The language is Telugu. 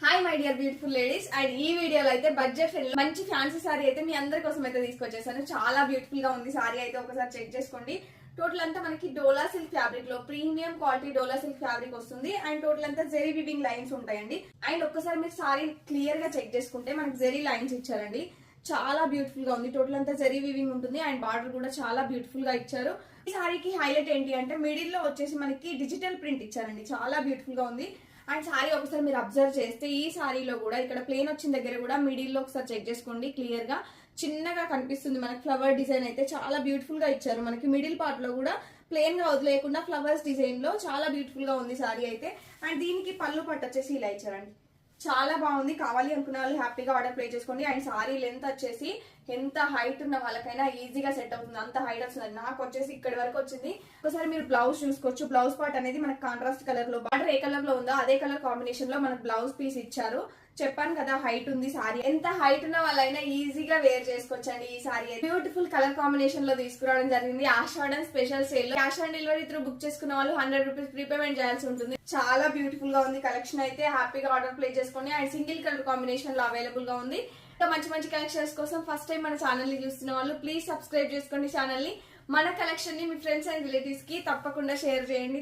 Hi my dear beautiful ladies. And ఈ వీడియోలో అయితే బడ్జెట్ ఫ్రెండ్లీ మంచి ఫ్యాన్సీ సారీ అయితే మీ అందరి కోసం అయితే తీసుకొచ్చేసాను. చాలా బ్యూటిఫుల్ గా ఉంది సారీ అయితే, ఒకసారి చెక్ చేసుకోండి. టోటల్ అంతా మనకి డోలా సిల్క్ ఫ్యాబ్రిక్ లో ప్రీమియం క్వాలిటీ డోలా సిల్క్ ఫ్యాబ్రిక్ వస్తుంది. అండ్ టోటల్ అంతా జెరీ వివింగ్ లైన్స్ ఉంటాయండి. అండ్ ఒక్కసారి మీరు సారీ క్లియర్ గా చెక్ చేసుకుంటే మనకి జెరీ లైన్స్ ఇచ్చారండి. చాలా బ్యూటిఫుల్ గా ఉంది. టోటల్ అంతా జెరీ వివింగ్ ఉంటుంది. అండ్ బార్డర్ కూడా చాలా బ్యూటిఫుల్ గా ఇచ్చారు. ఈ సారీకి హైలైట్ ఏంటి అంటే మిడిల్ లో వచ్చేసి మనకి డిజిటల్ ప్రింట్ ఇచ్చారండి. చాలా బ్యూటిఫుల్ గా ఉంది. అండ్ సారీ ఒకసారి మీరు అబ్జర్వ్ చేస్తే ఈ సారీలో కూడా ఇక్కడ ప్లేన్ వచ్చిన దగ్గర కూడా మిడిల్ లో ఒకసారి చెక్ చేసుకోండి. క్లియర్ గా చిన్నగా కనిపిస్తుంది మనకి ఫ్లవర్ డిజైన్ అయితే చాలా బ్యూటిఫుల్ గా ఇచ్చారు. మనకి మిడిల్ పార్ట్ లో కూడా ప్లేన్ గా వదిలేయకుండా ఫ్లవర్స్ డిజైన్ లో చాలా బ్యూటిఫుల్ గా ఉంది సారీ అయితే. అండ్ దీనికి పళ్ళు పట్టు వచ్చేసి ఇలా ఇచ్చారండి. చాలా బాగుంది. కావాలి అనుకున్న వాళ్ళు హ్యాపీగా ఆర్డర్ ప్లే చేసుకోండి. అండ్ సారీ లెంత్ వచ్చేసి ఎంత హైట్ ఉన్న వాళ్ళకైనా ఈజీగా సెట్ అవుతుంది. అంత హైట్ వస్తుంది. నాకు వచ్చేసి ఇక్కడి వరకు వచ్చింది. ఒకసారి మీరు బ్లౌజ్ చూసుకోవచ్చు. బ్లౌజ్ పార్ట్ అనేది మనకు కాంట్రాస్ట్ కలర్ లో, బార్డర్ ఏ కలర్ లో ఉందో అదే కలర్ కాంబినేషన్ లో మనకు బ్లౌజ్ పీస్ ఇచ్చారు. చెప్పాను కదా హైట్ ఉంది సారీ. ఎంత హైట్ ఉన్న వాళ్ళైనా ఈజీగా వేర్ చేసుకోవచ్చు అండి. ఈ సారీ బ్యూటిఫుల్ కలర్ కాంబినేషన్ లో తీసుకురావడం జరిగింది. ఆషాఢం స్పెషల్ సేల్ లో cash on delivery through book చేసుకున్న వాళ్ళు 100 రూపీస్ ప్రీపేమెంట్ చేయాల్సి ఉంటుంది. చాలా బ్యూటిఫుల్ గా ఉంది కలెక్షన్ అయితే. హ్యాపీగా ఆర్డర్ ప్లే చేసుకోండి. అండ్ సింగిల్ కలర్ కాంబినేషన్ లో అవైలబుల్ గా ఉంది. మంచి మంచి కలెక్షన్స్ కోసం ఫస్ట్ టైం మన ఛానల్ ని చూస్తున్న వాళ్ళు ప్లీజ్ సబ్స్క్రైబ్ చేసుకోండి ఛానల్ ని. మన కలెక్షన్ ని మీ ఫ్రెండ్స్ అండ్ రిలేటివ్స్ కి తప్పకుండా షేర్ చేయండి.